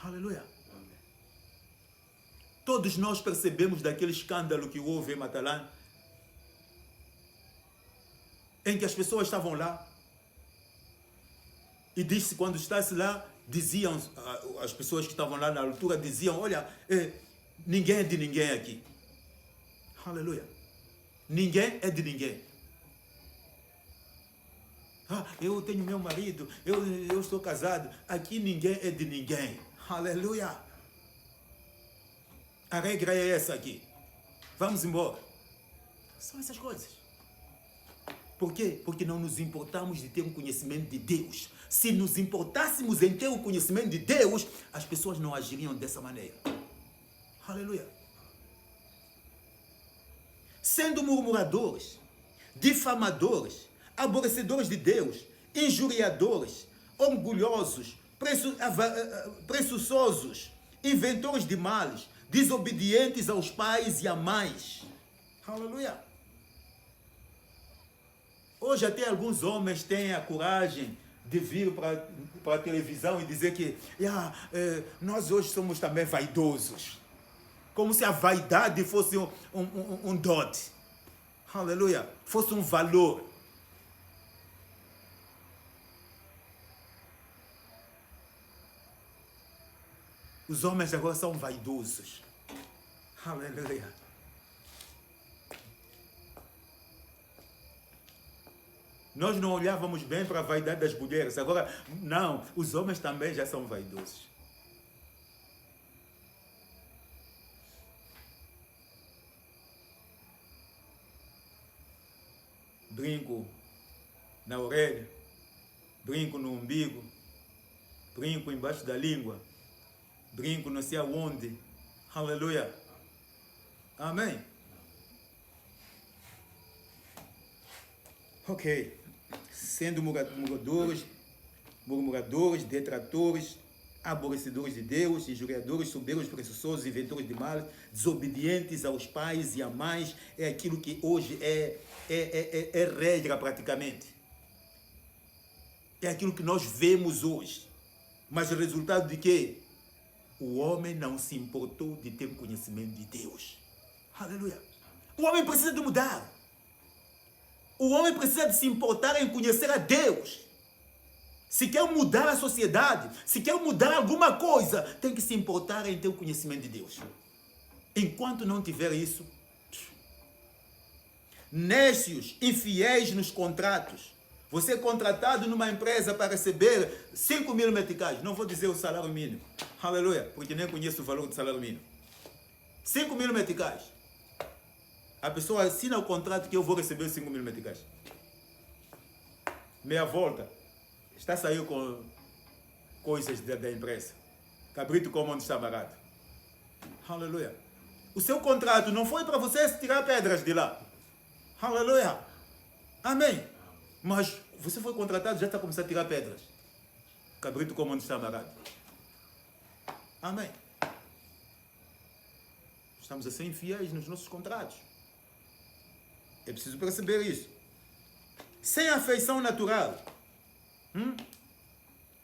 Aleluia. Todos nós percebemos daquele escândalo que houve em Matalã, em que as pessoas estavam lá, e disse quando estivesse lá, diziam, as pessoas que estavam lá na altura diziam, olha, ninguém é de ninguém aqui. Aleluia. Ninguém é de ninguém. Eu tenho meu marido, eu estou casado, aqui ninguém é de ninguém. Aleluia. A regra é essa aqui. Vamos embora. São essas coisas. Por quê? Porque não nos importamos de ter um conhecimento de Deus. Se nos importássemos em ter o conhecimento de Deus, as pessoas não agiriam dessa maneira. Aleluia. Sendo murmuradores, difamadores, aborrecedores de Deus, injuriadores, orgulhosos, presunçosos, inventores de males, desobedientes aos pais e a mães. Aleluia. Hoje até alguns homens têm a coragem de vir para a televisão e dizer que nós hoje somos também vaidosos. Como se a vaidade fosse um dote. Aleluia. Fosse um valor. Os homens agora são vaidosos. Aleluia. Nós não olhávamos bem para a vaidade das mulheres. Agora, não. Os homens também já são vaidosos. Brinco na orelha. Brinco no umbigo. Brinco embaixo da língua. Brinco não sei aonde. Aleluia. Amém. Ok. Sendo murmuradores, detratores, aborrecedores de Deus, injuriadores, soberbos, presunçosos, inventores de mal, desobedientes aos pais e a mães, é aquilo que hoje é regra praticamente. É aquilo que nós vemos hoje. Mas o resultado de quê? O homem não se importou de ter conhecimento de Deus. Aleluia. O homem precisa de mudar. O homem precisa de se importar em conhecer a Deus. Se quer mudar a sociedade, se quer mudar alguma coisa, tem que se importar em ter o conhecimento de Deus. Enquanto não tiver isso, nécios, infiéis nos contratos. Você é contratado numa empresa para receber 5.000 meticais. Não vou dizer o salário mínimo. Aleluia, porque nem conheço o valor do salário mínimo. 5.000 meticais. A pessoa assina o contrato que eu vou receber 5.000 meticais. Meia volta. Está saindo com coisas da empresa. Cabrito como onde está amarrado. Aleluia. O seu contrato não foi para você tirar pedras de lá. Aleluia. Amém. Mas você foi contratado, já está começando a tirar pedras. Cabrito como onde está amarrado. Amém. Estamos a ser infiéis nos nossos contratos. É preciso perceber isso. Sem afeição natural.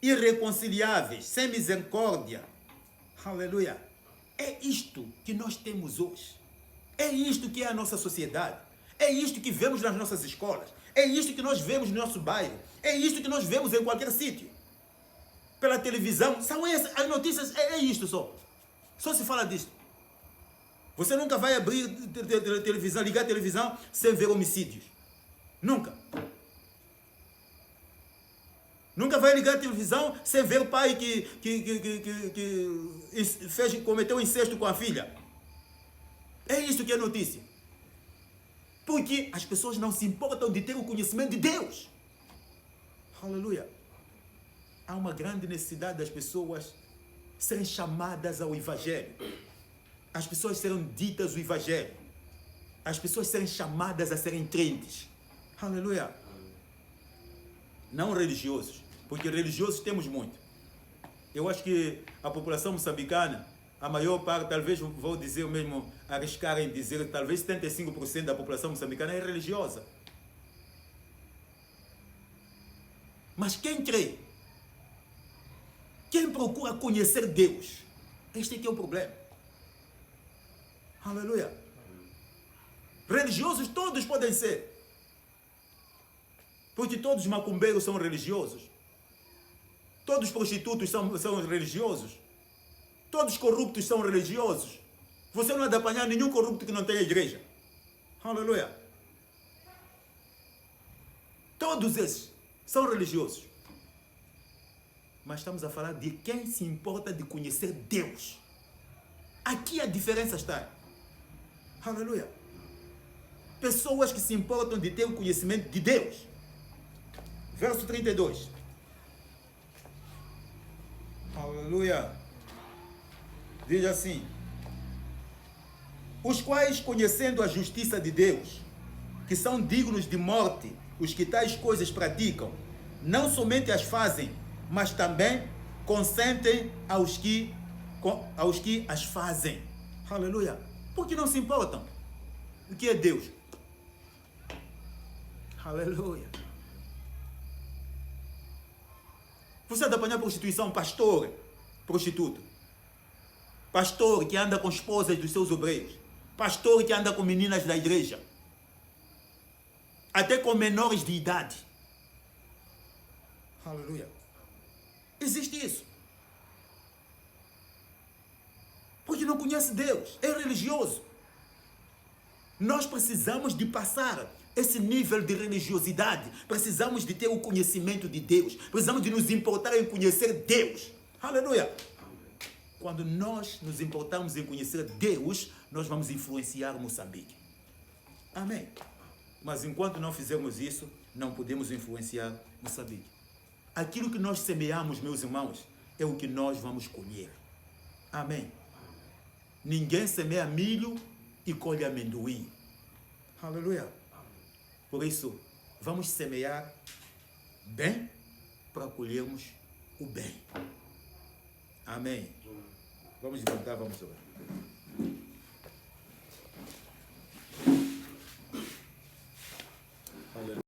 Irreconciliáveis, sem misericórdia. Aleluia. É isto que nós temos hoje. É isto que é a nossa sociedade. É isto que vemos nas nossas escolas. É isto que nós vemos no nosso bairro. É isto que nós vemos em qualquer sítio. Pela televisão, são essas, as notícias, é isto só. Só se fala disto. Você nunca vai abrir televisão, ligar a televisão sem ver homicídios. Nunca. Nunca vai ligar a televisão sem ver o pai que cometeu incesto com a filha. É isso que é notícia. Porque as pessoas não se importam de ter o conhecimento de Deus. Aleluia. Há uma grande necessidade das pessoas serem chamadas ao Evangelho. As pessoas serem ditas o Evangelho. As pessoas serem chamadas a serem crentes. Aleluia. Não religiosos. Porque religiosos temos muito. Eu acho que a população moçambicana, a maior parte, talvez vou dizer mesmo, arriscar em dizer, talvez 75% da população moçambicana é religiosa. Mas quem crê? Quem procura conhecer Deus? Este aqui é o problema. Aleluia. Religiosos todos podem ser. Porque todos os macumbeiros são religiosos. Todos os prostitutos são religiosos. Todos os corruptos são religiosos. Você não há de apanhar nenhum corrupto que não tenha igreja. Aleluia. Todos esses são religiosos. Mas estamos a falar de quem se importa de conhecer Deus. Aqui a diferença está. Aleluia. Pessoas que se importam de ter o conhecimento de Deus. Verso 32. Aleluia. Diz assim: os quais, conhecendo a justiça de Deus, que são dignos de morte, os que tais coisas praticam, não somente as fazem, mas também consentem aos que as fazem. Aleluia. Porque não se importam. O que é Deus? Aleluia. Você dá para apanhar prostituição, pastor, prostituto. Pastor que anda com esposas dos seus obreiros. Pastor que anda com meninas da igreja. Até com menores de idade. Aleluia. Existe isso. Porque não conhece Deus. É religioso. Nós precisamos de passar esse nível de religiosidade. Precisamos de ter o conhecimento de Deus. Precisamos de nos importar em conhecer Deus. Aleluia. Quando nós nos importamos em conhecer Deus, nós vamos influenciar Moçambique. Amém. Mas enquanto não fizermos isso, não podemos influenciar Moçambique. Aquilo que nós semeamos, meus irmãos, é o que nós vamos colher. Amém. Ninguém semeia milho e colhe amendoim. Aleluia. Por isso, vamos semear bem para colhermos o bem. Amém. Vamos levantar, vamos orar.